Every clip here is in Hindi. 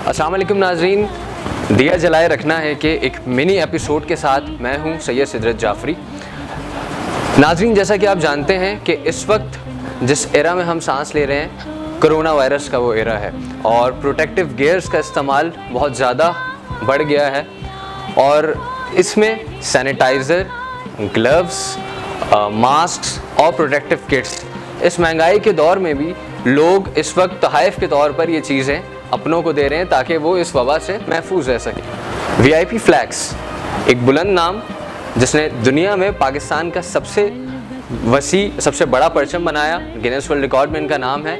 अस्सलाम वालेकुम नाज़रीन, दिया जलाए रखना है कि एक मिनी एपिसोड के साथ मैं हूं सैयद सिदरत जाफरी। नाज़रीन, जैसा कि आप जानते हैं कि इस वक्त जिस एरा में हम सांस ले रहे हैं कोरोना वायरस का वो एरा है और प्रोटेक्टिव गियर्स का इस्तेमाल बहुत ज़्यादा बढ़ गया है और इसमें सैनिटाइज़र, ग्लव्स, मास्क और प्रोटेक्टिव किट्स, इस महंगाई के दौर में भी लोग इस वक्त तोहफ़े के तौर पर ये चीज़ें अपनों को दे रहे हैं ताकि वो इस वबा से महफूज रह सकें। VIP फ्लैक्स एक बुलंद नाम जिसने दुनिया में पाकिस्तान का सबसे वसी, सबसे बड़ा परचम बनाया, गिनेस वर्ल्ड रिकॉर्ड में इनका नाम है।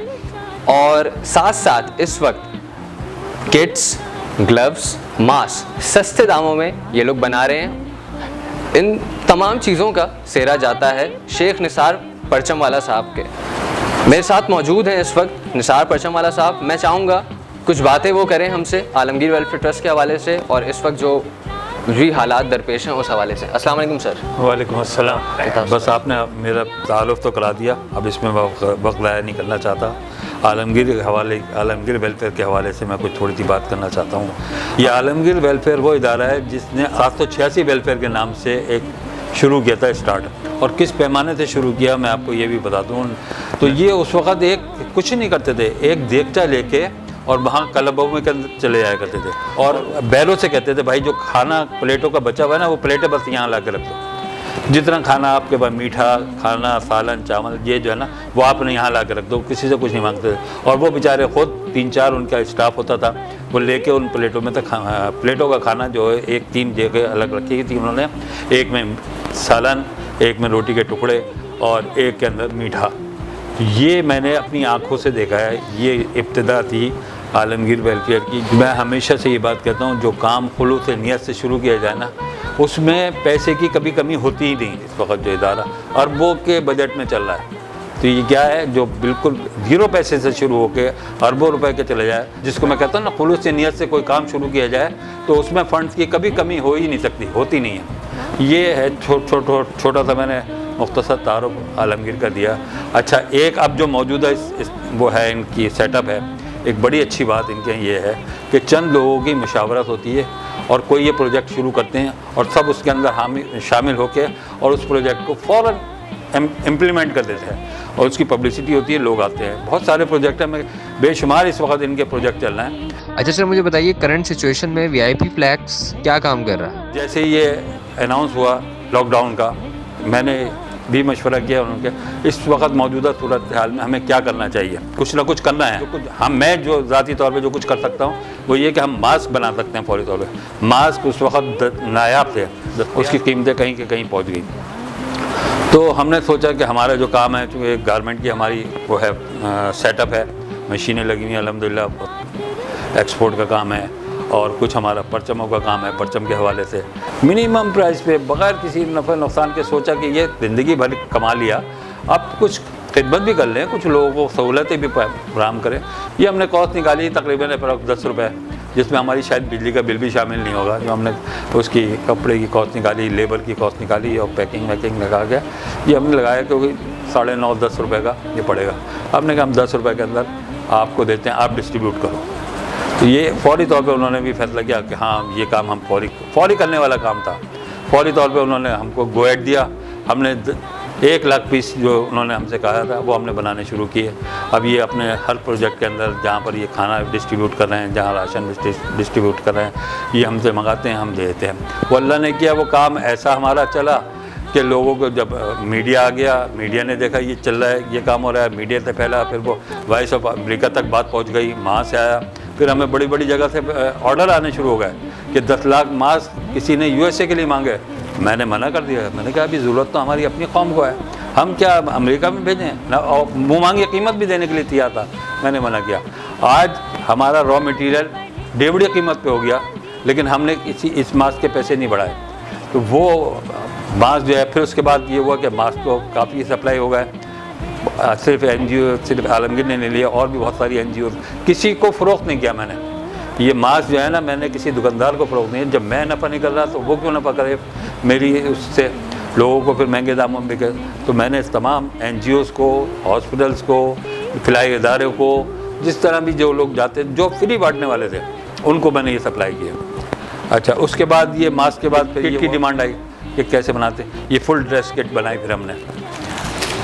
और साथ साथ इस वक्त किट्स, ग्लव्स, मास्क सस्ते दामों में ये लोग बना रहे हैं। इन तमाम चीज़ों का सेहरा जाता है शेख निसार परचम वाला साहब के। मेरे साथ मौजूद हैं इस वक्त निसार परचम वाला साहब। मैं चाहूँगा कुछ बातें वो करें हमसे आलमगीर वेलफेयर ट्रस्ट के हवाले से और इस वक्त जो भी हालात दरपेश हैं उस हवाले से। अस्सलाम वालेकुम सर। वालेकुम अस्सलाम। बस आपने मेरा तारुफ तो करा दिया, अब इसमें वक्त ज़ाया नहीं करना चाहता। आलमगीर वेलफेयर के हवाले से मैं कुछ थोड़ी सी बात करना चाहता हूँ। ये आलमगीर वेलफेयर वो इदारा है जिसने 786 वेलफेयर के नाम से एक शुरू किया था स्टार्ट, और किस पैमाने से शुरू किया मैं आपको ये भी बता दूँ। तो ये उस वक़्त एक कुछ नहीं करते थे, एक देगचा लेके और वहाँ क्लबों में चले जाया करते थे और बैलों से कहते थे भाई जो खाना प्लेटों का बचा हुआ है ना वो प्लेटें बस यहाँ ला के रख दो, जितना खाना आपके पास मीठा खाना, सालन, चावल ये जो है ना वो आपने यहाँ ला के रख दो, किसी से कुछ नहीं मांगते थे। और वो बेचारे खुद 3-4 उनका स्टाफ होता था, वो लेके उन प्लेटों में तक प्लेटों का खाना जो है 1-3 जगह अलग रखी थी उन्होंने, एक में सालन, एक में रोटी के टुकड़े और एक के अंदर मीठा। ये मैंने अपनी आँखों से देखा है, ये इब्तिदा थी आलमगीर वेलफेयर की। मैं हमेशा से ये बात कहता हूँ जो काम खुलूस से नियत से शुरू किया जाए ना उसमें पैसे की कभी कमी होती ही नहीं। इस वक्त जो इदारा अरबों के बजट में चल रहा है, तो ये क्या है जो बिल्कुल 0 पैसे से शुरू होकर अरबों रुपए के चले जाए, जिसको मैं कहता हूँ ना खुलूस से नियत से कोई काम शुरू किया जाए तो उसमें फ़ंड्स की कभी कमी हो ही नहीं सकती, होती नहीं है। ये है छोटा सा मैंने मुख्तसर तारुफ आलमगीर का दिया। अच्छा, एक अब जो मौजूदा वो है इनकी सेटअप है, एक बड़ी अच्छी बात इनके ये है कि चंद लोगों की मुशावरत होती है और कोई ये प्रोजेक्ट शुरू करते हैं और सब उसके अंदर शामिल होकर और उस प्रोजेक्ट को फ़ौरन इम्प्लीमेंट कर देते हैं और उसकी पब्लिसिटी होती है, लोग आते हैं। बहुत सारे प्रोजेक्ट हैं, बेशुमार इस वक्त इनके प्रोजेक्ट चल रहे हैं। अच्छा सर, मुझे बताइए करंट सिचुएशन में VIP फ्लैक्स क्या काम कर रहा है? जैसे ये अनाउंस हुआ लॉकडाउन का, मैंने भी मशवरा किया उनके इस वक्त मौजूदा सूरत हाल में हमें क्या करना चाहिए, कुछ ना कुछ करना है। मैं जो ज़ाती तौर पे जो कुछ कर सकता हूँ वो ये कि हम मास्क बना सकते हैं फौरी तौर पे। मास्क उस वक्त नायाब थे, उसकी कीमतें कहीं के कहीं पहुँच गई। तो हमने सोचा कि हमारा जो काम है, चूँकि एक गारमेंट की हमारी वो है सेटअप है, मशीनें लगी हुई हैं अल्हम्दुलिल्लाह, एक्सपोर्ट का काम है और कुछ हमारा परचमों का काम है। परचम के हवाले से मिनिमम प्राइस पे बग़ैर किसी नफ़े नुकसान के सोचा कि ये ज़िंदगी भर कमा लिया, अब कुछ खिदमत भी कर लें, कुछ लोगों को सहूलतें भी फराहम करें। ये हमने कॉस्ट निकाली तकरीबन अप्रॉक्स 10 रुपये, जिसमें हमारी शायद बिजली का बिल भी शामिल नहीं होगा। जो हमने उसकी कपड़े की कॉस्ट निकाली, लेबर की कॉस्ट निकाली और पैकिंग वैकिंग लगा के ये हमने लगाया क्योंकि 9.5-10 रुपये का ये पड़ेगा। हमने कहा हम 10 रुपये के अंदर आपको देते हैं, आप डिस्ट्रीब्यूट करो। तो ये फौरी तौर पे उन्होंने भी फैसला किया कि हाँ ये काम हम फौरी करने वाला काम था। फौरी तौर पे उन्होंने हमको गो एड दिया। हमने 1 लाख पीस जो उन्होंने हमसे कहा था वो हमने बनाने शुरू किए। अब ये अपने हर प्रोजेक्ट के अंदर जहाँ पर ये खाना डिस्ट्रीब्यूट कर रहे हैं, जहाँ राशन डिस्ट्रीब्यूट कर रहे हैं, ये हमसे मंगाते हैं, हम दे देते हैं। वो अल्लाह ने किया, वो काम ऐसा हमारा चला कि लोगों को जब मीडिया आ गया, मीडिया ने देखा ये चल रहा है, ये काम हो रहा है, मीडिया से फैला, फिर वो वॉइस ऑफ अमेरिका तक बात पहुँच गई, वहाँ से आया, फिर हमें बड़ी बड़ी जगह से ऑर्डर आने शुरू हो गए कि 10 लाख मास्क किसी ने USA के लिए मांगे। मैंने मना कर दिया, मैंने कहा अभी ज़रूरत तो हमारी अपनी कौम को है, हम क्या अमेरिका में भेजें ना, और मुँह मांगी कीमत भी देने के लिए तैयार था, मैंने मना किया। आज हमारा रॉ मटेरियल डेढ़ कीमत पे हो गया, लेकिन हमने इस मास्क के पैसे नहीं बढ़ाए। तो वो मास्क जो है, फिर उसके बाद ये हुआ कि मास्क तो काफ़ी सप्लाई हो गए, सिर्फ NGO, सिर्फ आलमगीर ने नहीं लिया, और भी बहुत सारी NGO, किसी को फ़रोख्त नहीं किया मैंने। ये मास्क जो है ना, मैंने किसी दुकानदार को फ़रोख्त नहीं, जब मैं नफ़ा नहीं कर रहा तो वो क्यों नफ़ा करे मेरी उससे, लोगों को फिर महंगे दामों में बिके। तो मैंने इस तमाम NGOs को, हॉस्पिटल्स को, फिलाई इदारे को, जिस तरह भी जो लोग जाते जो फ्री बांटने वाले थे उनको मैंने ये सप्लाई किया। अच्छा, उसके बाद ये मास्क के बाद फिर किट की डिमांड आई कि कैसे बनाते हैं। ये फुल ड्रेस किट बनाई फिर हमने,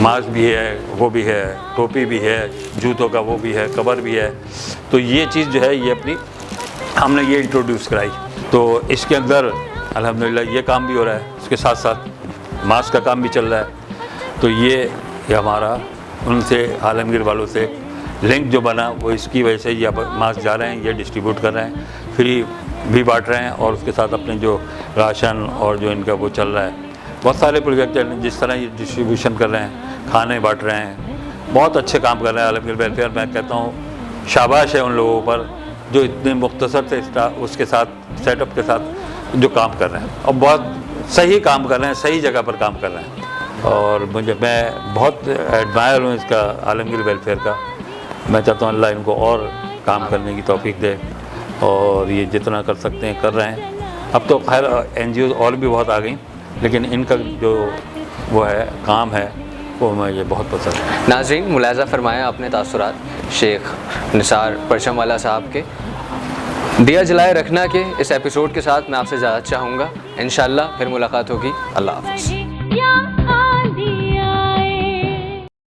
मास्क भी है, वो भी है, टोपी भी है, जूतों का वो भी है, कवर भी है। तो ये चीज़ जो है ये अपनी हमने ये इंट्रोड्यूस कराई। तो इसके अंदर अल्हम्दुलिल्लाह ये काम भी हो रहा है, उसके साथ साथ मास्क का काम भी चल रहा है। तो ये हमारा उनसे आलमगीर वालों से लिंक जो बना वो इसकी वजह से ये मास्क जा रहे हैं, ये डिस्ट्रीब्यूट कर रहे हैं, फ्री भी बांट रहे हैं और उसके साथ अपने जो राशन और जो इनका वो चल रहा है, बहुत सारे प्रोजेक्ट चल रहे हैं जिस तरह ये डिस्ट्रीब्यूशन कर रहे हैं, खाने बांट रहे हैं, बहुत अच्छे काम कर रहे हैं आलमगीर वेलफेयर। मैं कहता हूँ शाबाश है उन लोगों पर जो इतने मुख्तसर से उसके साथ सेटअप के साथ जो काम कर रहे हैं और बहुत सही काम कर रहे हैं, सही जगह पर काम कर रहे हैं। और मैं बहुत एडमायर हूँ इसका आलमगीर वेलफेयर का। मैं चाहता हूँ अल्लाह इनको और काम करने की तौफीक दे और ये जितना कर सकते हैं कर रहे हैं। अब तो खैर NGOs और भी बहुत आ गई, लेकिन इनका जो वो है काम है वो मुझे बहुत पसंद है। नाज़रीन, मुलाज़ा फरमाया अपने तासुरात शेख निसार परचम वाला साहब के। दिया जलाए रखना के इस एपिसोड के साथ मैं आपसे ज़्यादा चाहूँगा। इंशाअल्लाह फिर मुलाकात होगी। अल्लाह हाफ़िज़।